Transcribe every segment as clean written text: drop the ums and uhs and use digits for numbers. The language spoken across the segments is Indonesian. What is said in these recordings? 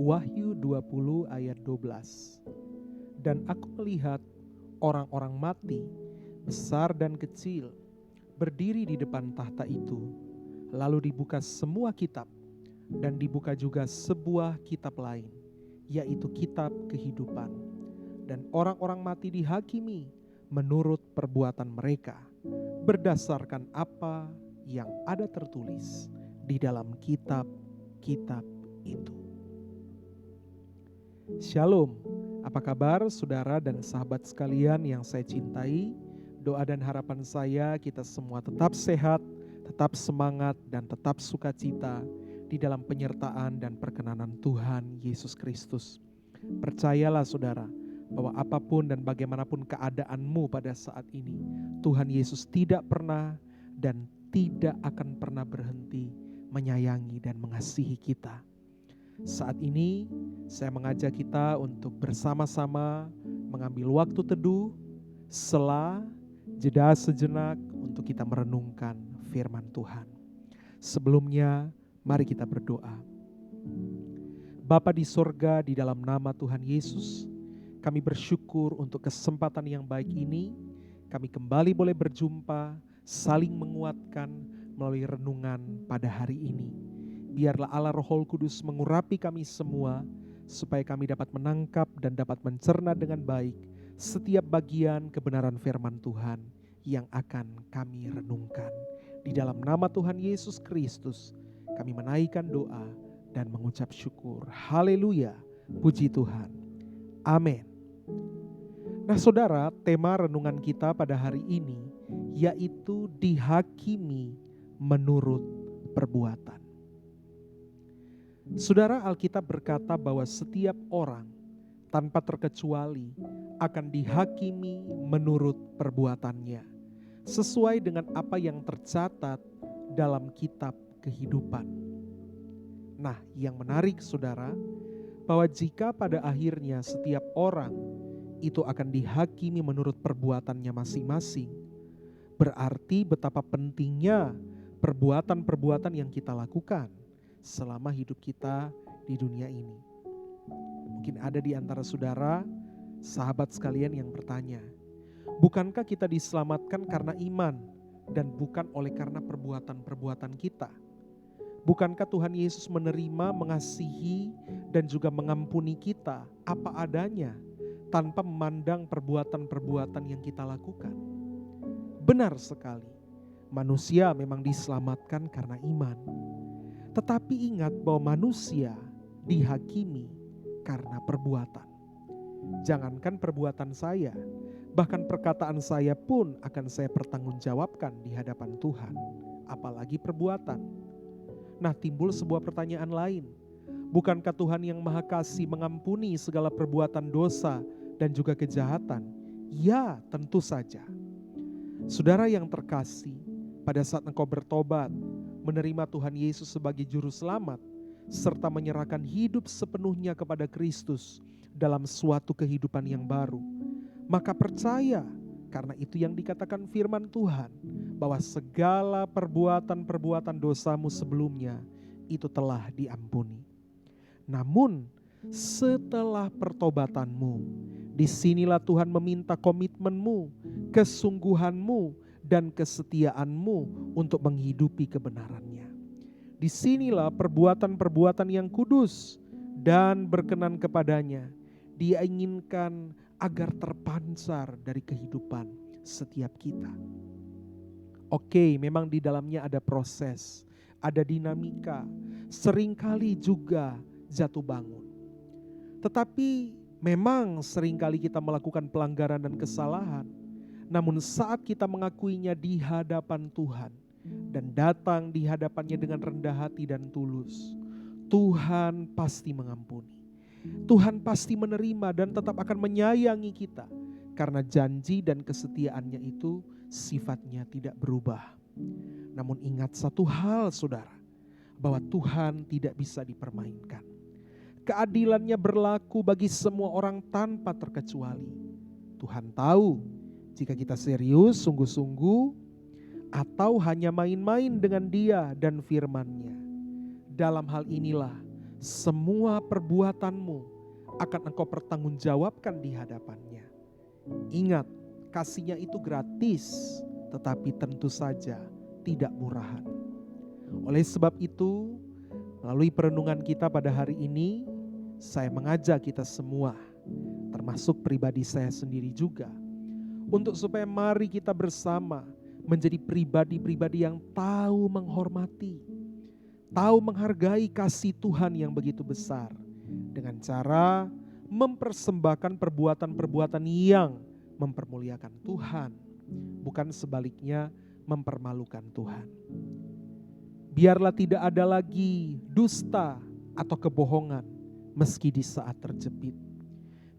Wahyu 20 ayat 12. Dan aku melihat orang-orang mati, besar dan kecil, berdiri di depan tahta itu. Lalu dibuka semua kitab, dan dibuka juga sebuah kitab lain, yaitu kitab kehidupan. Dan orang-orang mati dihakimi menurut perbuatan mereka, berdasarkan apa yang ada tertulis di dalam kitab-kitab itu. Shalom, apa kabar saudara dan sahabat sekalian yang saya cintai? Doa dan harapan saya kita semua tetap sehat, tetap semangat dan tetap sukacita di dalam penyertaan dan perkenanan Tuhan Yesus Kristus. Percayalah saudara, bahwa apapun dan bagaimanapun keadaanmu pada saat ini, Tuhan Yesus tidak pernah dan tidak akan pernah berhenti menyayangi dan mengasihi kita. Saat ini saya mengajak kita untuk bersama-sama mengambil waktu teduh, sela, jeda sejenak untuk kita merenungkan firman Tuhan. Sebelumnya, mari kita berdoa. Bapa di sorga, di dalam nama Tuhan Yesus, kami bersyukur untuk kesempatan yang baik ini. Kami kembali boleh berjumpa, saling menguatkan melalui renungan pada hari ini. Biarlah Allah Roh Kudus mengurapi kami semua, supaya kami dapat menangkap dan dapat mencerna dengan baik setiap bagian kebenaran firman Tuhan yang akan kami renungkan. Di dalam nama Tuhan Yesus Kristus, kami menaikkan doa dan mengucap syukur. Haleluya, puji Tuhan. Amin. Nah saudara, tema renungan kita pada hari ini yaitu dihakimi menurut perbuatan. Saudara, Alkitab berkata bahwa setiap orang tanpa terkecuali akan dihakimi menurut perbuatannya, sesuai dengan apa yang tercatat dalam kitab kehidupan. Nah, yang menarik saudara, bahwa jika pada akhirnya setiap orang itu akan dihakimi menurut perbuatannya masing-masing, berarti betapa pentingnya perbuatan-perbuatan yang kita lakukan selama hidup kita di dunia ini. Mungkin ada di antara saudara, sahabat sekalian yang bertanya, bukankah kita diselamatkan karena iman dan bukan oleh karena perbuatan-perbuatan kita? Bukankah Tuhan Yesus menerima, mengasihi dan juga mengampuni kita apa adanya tanpa memandang perbuatan-perbuatan yang kita lakukan? Benar sekali, manusia memang diselamatkan karena iman. Tetapi ingat bahwa manusia dihakimi karena perbuatan. Jangankan perbuatan saya, bahkan perkataan saya pun akan saya pertanggungjawabkan di hadapan Tuhan, apalagi perbuatan. Nah, timbul sebuah pertanyaan lain. Bukankah Tuhan yang Maha Kasih mengampuni segala perbuatan dosa dan juga kejahatan? Ya, tentu saja. Saudara yang terkasih, pada saat engkau bertobat, menerima Tuhan Yesus sebagai juru selamat, serta menyerahkan hidup sepenuhnya kepada Kristus dalam suatu kehidupan yang baru, maka percaya, karena itu yang dikatakan firman Tuhan, bahwa segala perbuatan-perbuatan dosamu sebelumnya itu telah diampuni. Namun setelah pertobatanmu, disinilah Tuhan meminta komitmenmu, kesungguhanmu, dan kesetiaanmu untuk menghidupi kebenarannya. Disinilah perbuatan-perbuatan yang kudus dan berkenan kepadanya Dia inginkan agar terpancar dari kehidupan setiap kita. Oke, memang di dalamnya ada proses, ada dinamika, seringkali juga jatuh bangun. Tetapi memang seringkali kita melakukan pelanggaran dan kesalahan. Namun saat kita mengakuinya di hadapan Tuhan dan datang di hadapannya dengan rendah hati dan tulus, Tuhan pasti mengampuni. Tuhan pasti menerima dan tetap akan menyayangi kita, karena janji dan kesetiaannya itu sifatnya tidak berubah. Namun ingat satu hal saudara, bahwa Tuhan tidak bisa dipermainkan. Keadilannya berlaku bagi semua orang tanpa terkecuali. Tuhan tahu jika kita serius, sungguh-sungguh, atau hanya main-main dengan Dia dan firman-Nya. Dalam hal inilah semua perbuatanmu akan engkau pertanggungjawabkan di hadapannya. Ingat, kasih-Nya itu gratis, tetapi tentu saja tidak murahan. Oleh sebab itu, melalui perenungan kita pada hari ini, saya mengajak kita semua, termasuk pribadi saya sendiri juga, untuk supaya mari kita bersama menjadi pribadi-pribadi yang tahu menghormati, tahu menghargai kasih Tuhan yang begitu besar, dengan cara mempersembahkan perbuatan-perbuatan yang mempermuliakan Tuhan, bukan sebaliknya mempermalukan Tuhan. Biarlah tidak ada lagi dusta atau kebohongan meski di saat terjepit.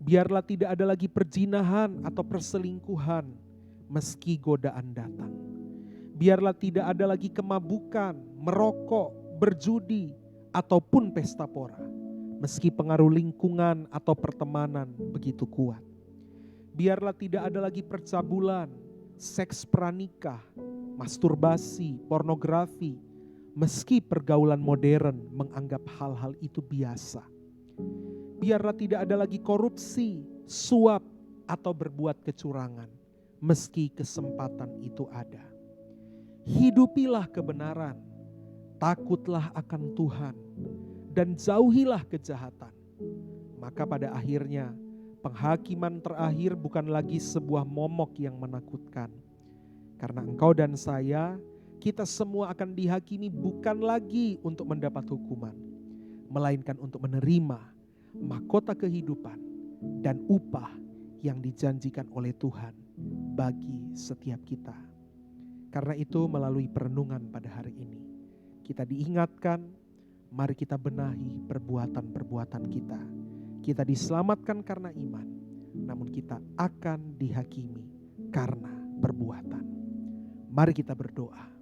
Biarlah tidak ada lagi perzinahan atau perselingkuhan meski godaan datang. Biarlah tidak ada lagi kemabukan, merokok, berjudi, ataupun pesta pora meski pengaruh lingkungan atau pertemanan begitu kuat. Biarlah tidak ada lagi percabulan, seks pranikah, masturbasi, pornografi, meski pergaulan modern menganggap hal-hal itu biasa. Biarlah tidak ada lagi korupsi, suap, atau berbuat kecurangan, meski kesempatan itu ada. Hidupilah kebenaran, takutlah akan Tuhan, dan jauhilah kejahatan. Maka pada akhirnya, penghakiman terakhir bukan lagi sebuah momok yang menakutkan. Karena engkau dan saya, kita semua akan dihakimi bukan lagi untuk mendapat hukuman, melainkan untuk menerima mahkota kehidupan dan upah yang dijanjikan oleh Tuhan bagi setiap kita. Karena itu melalui perenungan pada hari ini, kita diingatkan, mari kita benahi perbuatan-perbuatan kita. Kita diselamatkan karena iman, namun kita akan dihakimi karena perbuatan. Mari kita berdoa.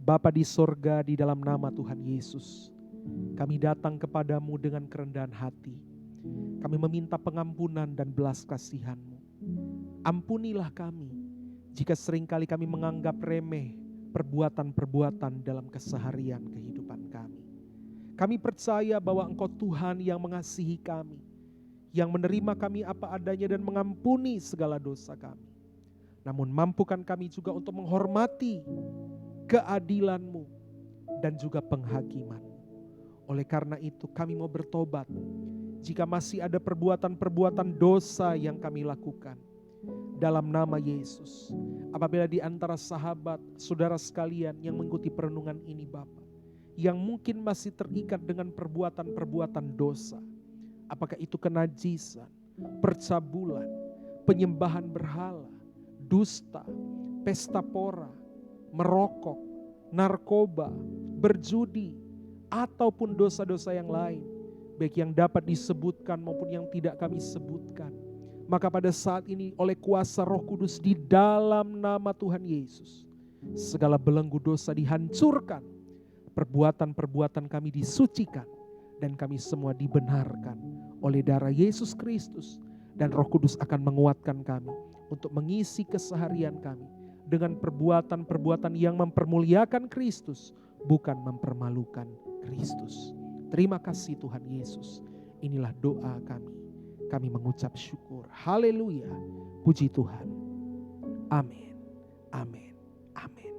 Bapa di sorga, di dalam nama Tuhan Yesus, kami datang kepadamu dengan kerendahan hati. Kami meminta pengampunan dan belas kasihan-Mu. Ampunilah kami jika seringkali kami menganggap remeh perbuatan-perbuatan dalam keseharian kehidupan kami. Kami percaya bahwa Engkau Tuhan yang mengasihi kami, yang menerima kami apa adanya dan mengampuni segala dosa kami. Namun mampukan kami juga untuk menghormati keadilan-Mu dan juga penghakiman-Mu. Oleh karena itu kami mau bertobat jika masih ada perbuatan-perbuatan dosa yang kami lakukan. Dalam nama Yesus, apabila di antara sahabat, saudara sekalian yang mengikuti perenungan ini Bapa, yang mungkin masih terikat dengan perbuatan-perbuatan dosa, apakah itu kenajisan, percabulan, penyembahan berhala, dusta, pesta pora, merokok, narkoba, berjudi, ataupun dosa-dosa yang lain, baik yang dapat disebutkan maupun yang tidak kami sebutkan. Maka pada saat ini oleh kuasa Roh Kudus di dalam nama Tuhan Yesus, segala belenggu dosa dihancurkan, perbuatan-perbuatan kami disucikan, dan kami semua dibenarkan oleh darah Yesus Kristus, dan Roh Kudus akan menguatkan kami untuk mengisi keseharian kami dengan perbuatan-perbuatan yang mempermuliakan Kristus, bukan mempermalukan Kristus. Terima kasih Tuhan Yesus. Inilah doa kami. Kami mengucap syukur. Haleluya. Puji Tuhan. Amin. Amin. Amin.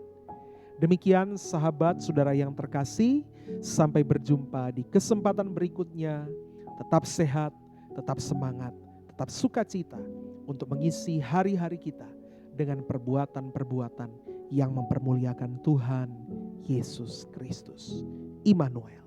Demikian sahabat saudara yang terkasih. Sampai berjumpa di kesempatan berikutnya. Tetap sehat, tetap semangat, tetap sukacita untuk mengisi hari-hari kita dengan perbuatan-perbuatan yang mempermuliakan Tuhan Yesus Kristus. Immanuel.